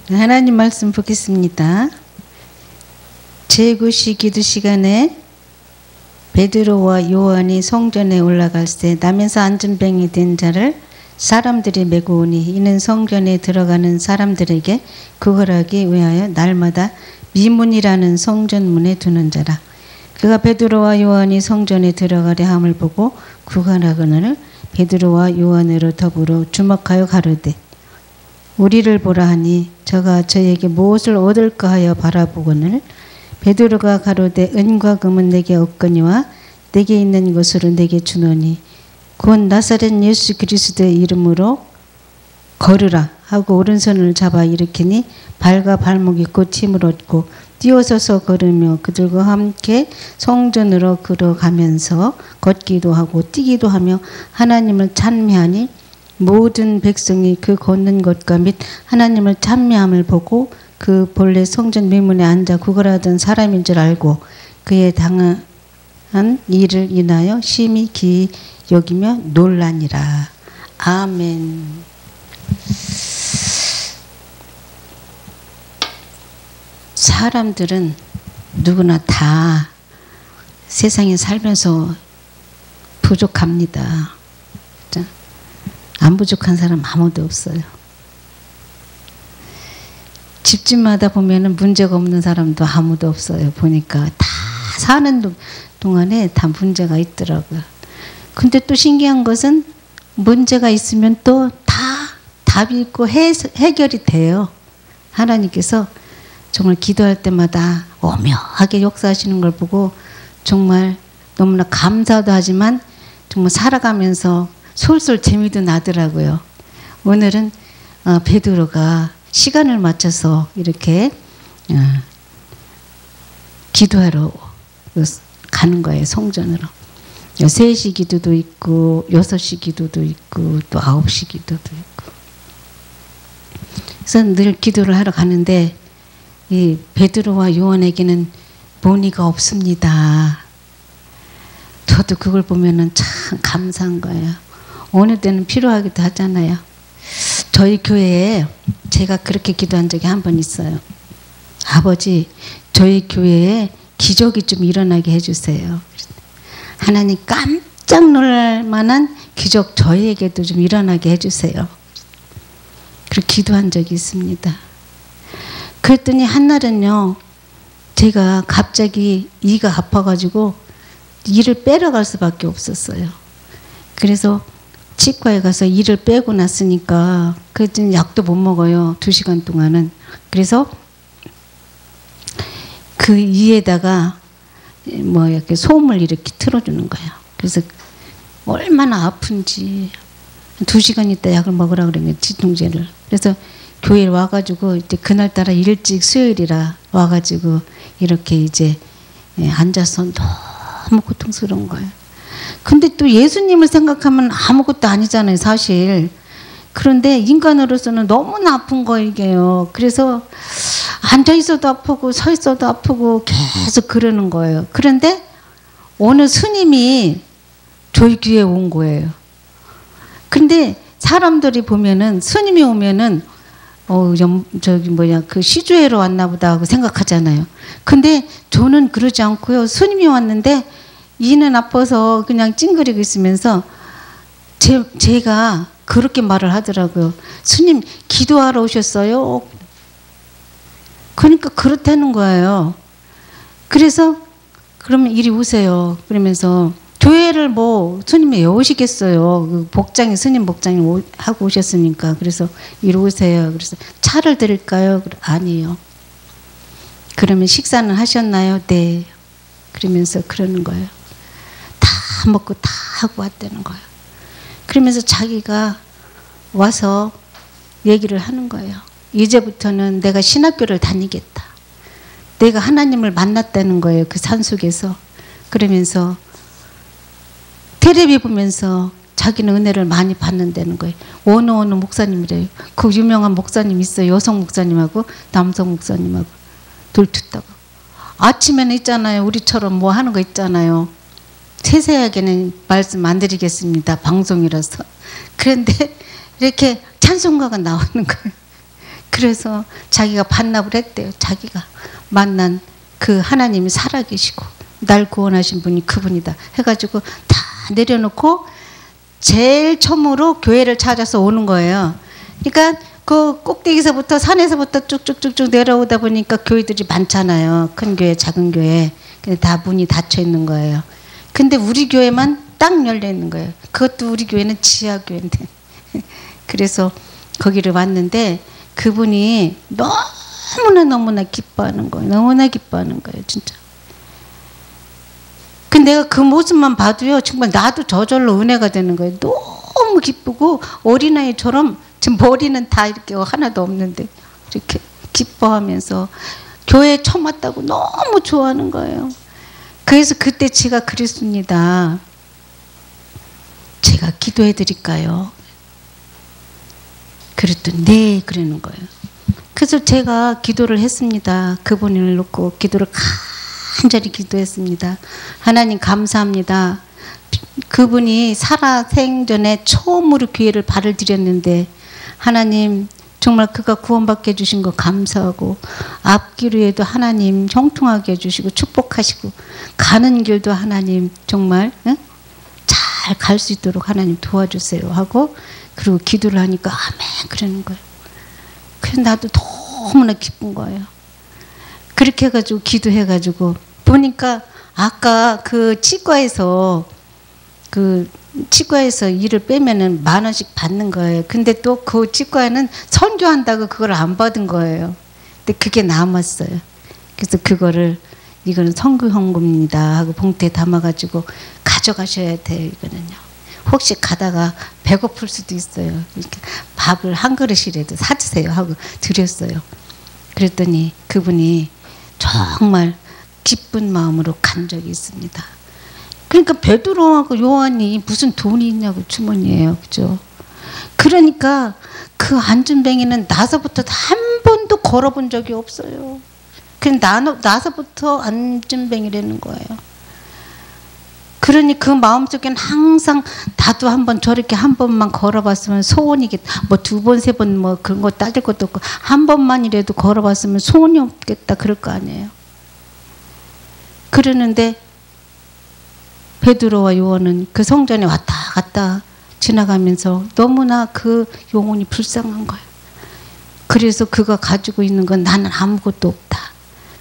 하나님 말씀 보겠습니다. 제9시 기도 시간에 베드로와 요한이 성전에 올라갈 때 나면서 앉은 병이 된 자를 사람들이 메고 오니 이는 성전에 들어가는 사람들에게 구걸하기 위하여 날마다 미문이라는 성전문에 두는 자라. 그가 베드로와 요한이 성전에 들어가려 함을 보고 구걸하거늘 베드로와 요한으로 더불어 주목하여 가로되 우리를 보라 하니 저가 저에게 무엇을 얻을까 하여 바라보거늘 베드로가 가로되 은과 금은 내게 없거니와 내게 있는 것으로 내게 주노니 곧 나사렛 예수 그리스도의 이름으로 걸으라 하고 오른손을 잡아 일으키니 발과 발목이 곧 힘을 얻고 뛰어서서 걸으며 그들과 함께 성전으로 걸어가면서 걷기도 하고 뛰기도 하며 하나님을 찬미하니 모든 백성이 그 걷는 것과 및 하나님을 찬미함을 보고 그 본래 성전 미문에 앉아 구걸하던 사람인 줄 알고 그의 당한 일을 인하여 심히 기이 여기며 놀라니라. 아멘. 사람들은 누구나 다 세상에 살면서 부족합니다. 안 부족한 사람 아무도 없어요. 집집마다 보면은 문제가 없는 사람도 아무도 없어요. 보니까 다 사는 동안에 다 문제가 있더라고요. 근데 또 신기한 것은 문제가 있으면 또 다 답이 있고 해결이 돼요. 하나님께서 정말 기도할 때마다 오묘하게 역사하시는 걸 보고 정말 너무나 감사도 하지만 정말 살아가면서 솔솔 재미도 나더라고요. 오늘은 베드로가 시간을 맞춰서 이렇게 기도하러 가는 거예요. 성전으로. 3시 기도도 있고 6시 기도도 있고 또 9시 기도도 있고. 그래서 늘 기도를 하러 가는데 이 베드로와 요한에게는 무늬가 없습니다. 저도 그걸 보면은 참 감사한 거예요. 어느 때는 필요하기도 하잖아요. 저희 교회에 제가 그렇게 기도한 적이 한 번 있어요. 아버지, 저희 교회에 기적이 좀 일어나게 해주세요. 하나님 깜짝 놀랄 만한 기적 저희에게도 좀 일어나게 해주세요. 그렇게 기도한 적이 있습니다. 그랬더니 한날은요, 제가 갑자기 이가 아파가지고 이를 빼러 갈 수밖에 없었어요. 그래서 치과에 가서 이를 빼고 났으니까 그때는 약도 못 먹어요. 2시간 동안은. 그래서 그 이에다가 뭐 이렇게 소음을 이렇게 틀어주는 거예요. 그래서 얼마나 아픈지 2시간 있다 약을 먹으라 그러면 진통제를. 그래서 교회에 와가지고 이제 그날따라 일찍 수요일이라 와가지고 이렇게 이제 앉아서 너무 고통스러운 거예요. 근데 또 예수님을 생각하면 아무것도 아니잖아요, 사실. 그런데 인간으로서는 너무나 아픈 거이게요. 그래서 앉아 있어도 아프고 서 있어도 아프고 계속 그러는 거예요. 그런데 어느 스님이 저희 교회에 온 거예요. 근데 사람들이 보면은 스님이 오면은 그 시주회로 왔나 보다 하고 생각하잖아요. 근데 저는 그러지 않고요. 스님이 왔는데 이는 아파서 그냥 찡그리고 있으면서 제가 그렇게 말을 하더라고요. 스님 기도하러 오셨어요? 그러니까 그렇다는 거예요. 그래서 그러면 이리 오세요. 그러면서 교회를 뭐 스님이 왜 오시겠어요. 그 복장이 스님 복장이 하고 오셨으니까. 그래서 이리 오세요. 그래서 차를 드릴까요? 아니요. 그러면 식사는 하셨나요? 네. 그러면서 그러는 거예요. 다 먹고 다 하고 왔다는 거예요. 그러면서 자기가 와서 얘기를 하는 거예요. 이제부터는 내가 신학교를 다니겠다. 내가 하나님을 만났다는 거예요. 그 산속에서. 그러면서 텔레비 보면서 자기는 은혜를 많이 받는다는 거예요. 어느 목사님이래요. 그 유명한 목사님 있어요. 여성 목사님하고 남성 목사님하고 돌투다가 아침에는 있잖아요. 우리처럼 뭐 하는 거 있잖아요. 세세하게는 말씀 안 드리겠습니다. 방송이라서. 그런데 이렇게 찬송가가 나오는 거예요. 그래서 자기가 반납을 했대요. 자기가 만난 그 하나님이 살아계시고 날 구원하신 분이 그분이다 해가지고 다 내려놓고 제일 처음으로 교회를 찾아서 오는 거예요. 그러니까 그 꼭대기서부터 산에서부터 쭉쭉쭉쭉 내려오다 보니까 교회들이 많잖아요. 큰 교회, 작은 교회. 근데 다 문이 닫혀 있는 거예요. 근데 우리 교회만 딱 열려 있는 거예요. 그것도 우리 교회는 지하 교회인데. 그래서 거기를 왔는데 그분이 너무나 기뻐하는 거예요. 너무나 기뻐하는 거예요, 진짜. 근데 내가 그 모습만 봐도요, 정말 나도 저절로 은혜가 되는 거예요. 너무 기쁘고 어린아이처럼 지금 머리는 다 이렇게 하나도 없는데 이렇게 기뻐하면서 교회에 처음 왔다고 너무 좋아하는 거예요. 그래서 그때 제가 그랬습니다. 제가 기도해 드릴까요? 그랬더니 네, 그러는 거예요. 그래서 제가 기도를 했습니다. 그분을 놓고 기도를 간절히 기도했습니다. 하나님 감사합니다. 그분이 살아생전에 처음으로 교회를 발을 들였는데 하나님 정말 그가 구원받게 해주신 거 감사하고 앞기로에도 하나님 형통하게 해주시고 축복하시고 가는 길도 하나님 정말 잘 갈 수 있도록 하나님 도와주세요 하고 그리고 기도를 하니까 아멘 그러는 거예요. 그래서 나도 너무나 기쁜 거예요. 그렇게 해가지고 기도해가지고 보니까 아까 그 치과에서 일을 빼면은 10,000원씩 받는 거예요. 근데 또 그 치과에는 선교한다고 그걸 안 받은 거예요. 근데 그게 남았어요. 그래서 그거를 이거는 선교 헌금입니다 하고 봉투에 담아가지고 가져가셔야 돼요. 이거는요. 혹시 가다가 배고플 수도 있어요. 이렇게 밥을 한 그릇이라도 사주세요 하고 드렸어요. 그랬더니 그분이 정말 기쁜 마음으로 간 적이 있습니다. 그러니까 베드로하고 요한이 무슨 돈이 있냐고 주머니에요. 그죠? 그러니까 그 안준뱅이는 나서부터 한 번도 걸어본 적이 없어요. 그냥 나서부터 안준뱅이라는 거예요. 그러니 그 마음속에는 항상 나도 한번 저렇게 한 번만 걸어봤으면 소원이겠다. 뭐 2번, 3번 뭐 그런 거 따질 것도 없고 한 번만이라도 걸어봤으면 소원이 없겠다. 그럴 거 아니에요. 그러는데 베드로와 요한은 그 성전에 왔다 갔다 지나가면서 너무나 그 영혼이 불쌍한 거예요. 그래서 그가 가지고 있는 건 나는 아무것도 없다.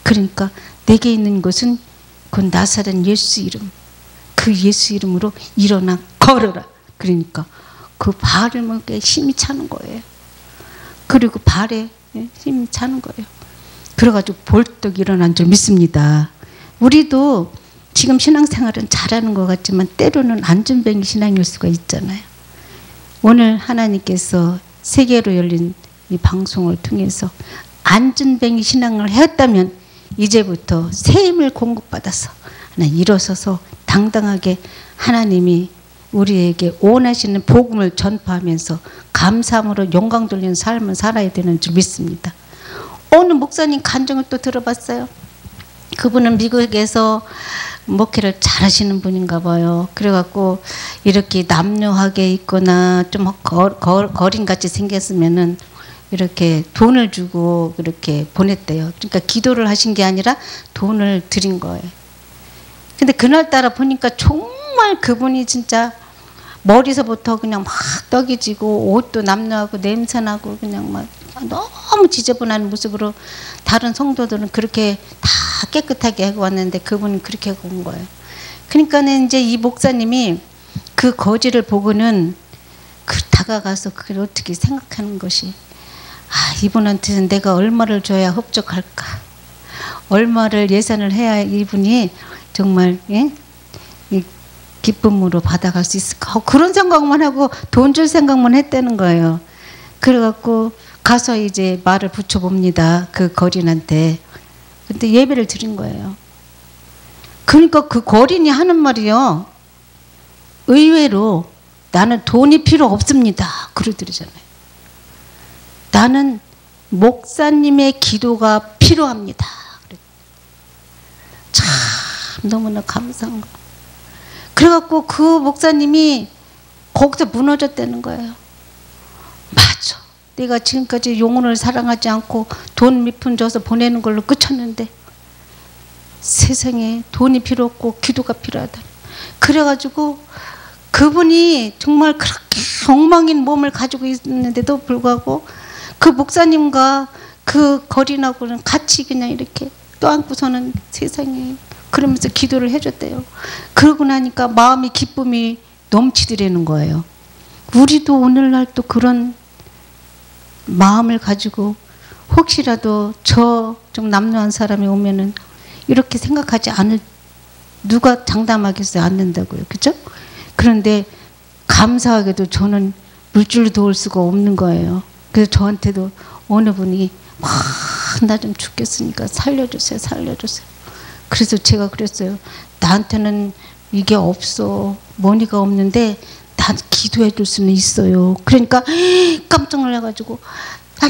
그러니까 내게 있는 것은 그 나사렛 예수 이름. 그 예수 이름으로 일어나 걸어라. 그러니까 그 발을 먹게 힘이 차는 거예요. 그리고 발에 힘이 차는 거예요. 그래가지고 벌떡 일어난 줄 믿습니다. 우리도 지금 신앙생활은 잘하는 것 같지만 때로는 안준뱅이 신앙일 수가 있잖아요. 오늘 하나님께서 세계로 열린 이 방송을 통해서 안준뱅이 신앙을 했다면 이제부터 새 힘을 공급받아서 일어서서 당당하게 하나님이 우리에게 원하시는 복음을 전파하면서 감사함으로 영광 돌리는 삶을 살아야 되는 줄 믿습니다. 어느 목사님 간증을 또 들어봤어요. 그분은 미국에서 목회를 잘하시는 분인가 봐요. 그래갖고 이렇게 남녀하게 있거나 좀 거린같이 생겼으면은 이렇게 돈을 주고 그렇게 보냈대요. 그러니까 기도를 하신 게 아니라 돈을 드린 거예요. 근데 그날따라 보니까 정말 그분이 진짜 머리서부터 그냥 막 떡이 지고 옷도 남녀하고 냄새나고 그냥 막 너무 지저분한 모습으로 다른 성도들은 그렇게 다 깨끗하게 하고 왔는데 그분은 그렇게 하고 온 거예요. 그러니까는 이제 이 목사님이 그 거지를 보고는 다가가서 그걸 어떻게 생각하는 것이 이분한테는 내가 얼마를 줘야 흡족할까? 얼마를 예산을 해야 이분이 정말 기쁨으로 받아갈 수 있을까? 그런 생각만 하고 돈 줄 생각만 했다는 거예요. 그래갖고 가서 이제 말을 붙여봅니다. 그 거린한테. 근데 예배를 드린 거예요. 그러니까 그 거린이 하는 말이요. 의외로 나는 돈이 필요 없습니다. 그러더라잖아요. 나는 목사님의 기도가 필요합니다. 참 너무나 감사한 거. 그래갖고 그 목사님이 거기서 무너졌다는 거예요. 맞아. 내가 지금까지 영혼을 사랑하지 않고 돈 몇 푼 줘서 보내는 걸로 끝쳤는데 세상에 돈이 필요 없고 기도가 필요하다. 그래가지고 그분이 정말 그렇게 엉망인 몸을 가지고 있는데도 불구하고 그 목사님과 그 거린하고는 같이 그냥 이렇게 떠안고서는 세상에 그러면서 기도를 해줬대요. 그러고 나니까 마음이 기쁨이 넘치더라는 거예요. 우리도 오늘날 또 그런 마음을 가지고 혹시라도 저 좀 남루한 사람이 오면은 이렇게 생각하지 않을 누가 장담하겠어요? 않는다고요. 그죠? 그런데 감사하게도 저는 물질로 도울 수가 없는 거예요. 그래서 저한테도 어느 분이 나 좀 죽겠으니까 살려주세요. 살려주세요. 그래서 제가 그랬어요. 나한테는 이게 없어. 머니가 없는데 나 기도해 줄 수는 있어요. 그러니까 깜짝 놀라가지고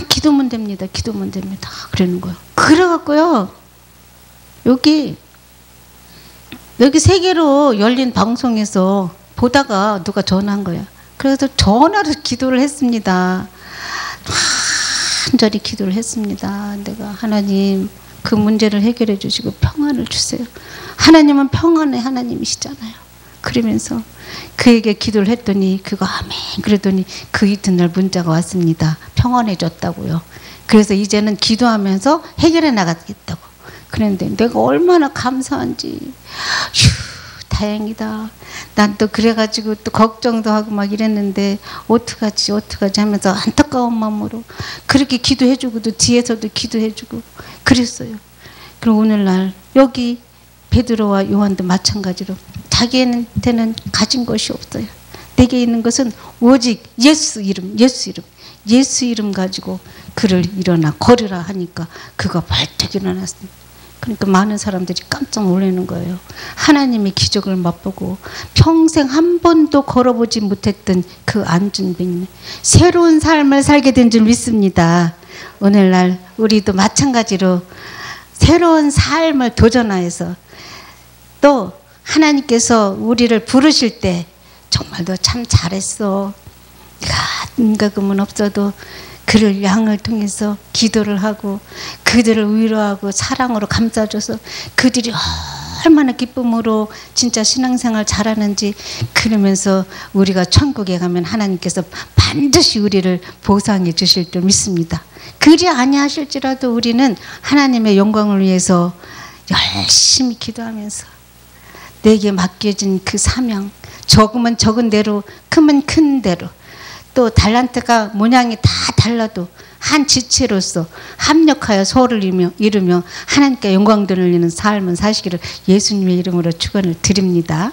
기도면 됩니다. 기도면 됩니다. 그러는 거예요. 그래갖고요. 여기 세계로 열린 방송에서 보다가 누가 전화한 거야. 그래서 전화로 기도를 했습니다. 간절히 기도를 했습니다. 내가 하나님 그 문제를 해결해 주시고 평안을 주세요. 하나님은 평안의 하나님이시잖아요. 그러면서 그에게 기도를 했더니 그거 아멘 그러더니 그 이튿날 문자가 왔습니다. 평안해졌다고요. 그래서 이제는 기도하면서 해결해 나가겠다고. 그런데 내가 얼마나 감사한지 다행이다. 난 또 그래가지고 또 걱정도 하고 막 이랬는데 어떡하지 하면서 안타까운 마음으로 그렇게 기도해주고도 뒤에서도 기도해주고 그랬어요. 그리고 오늘날 여기 베드로와 요한도 마찬가지로 자기한테는 가진 것이 없어요. 내게 있는 것은 오직 예수 이름 가지고 그를 일어나 걸으라 하니까 그가 발짝 일어났습니다. 그러니까 많은 사람들이 깜짝 놀라는 거예요. 하나님의 기적을 맛보고 평생 한 번도 걸어보지 못했던 그 안준뱅이는 새로운 삶을 살게 된 줄 믿습니다. 오늘날 우리도 마찬가지로 새로운 삶을 도전하여서 또 하나님께서 우리를 부르실 때 정말 너 참 잘했어. 인가금은 없어도 그를 양을 통해서 기도를 하고 그들을 위로하고 사랑으로 감싸줘서 그들이 얼마나 기쁨으로 진짜 신앙생활 잘하는지 그러면서 우리가 천국에 가면 하나님께서 반드시 우리를 보상해 주실 줄 믿습니다. 그리 아니하실지라도 우리는 하나님의 영광을 위해서 열심히 기도하면서 내게 맡겨진 그 사명 적으면 적은 대로 크면 큰 대로 또 달란트가 모양이 다 달라도 한 지체로서 합력하여 소를 이루며 하나님께 영광 돌리는 삶을 사시기를 예수님의 이름으로 축원을 드립니다.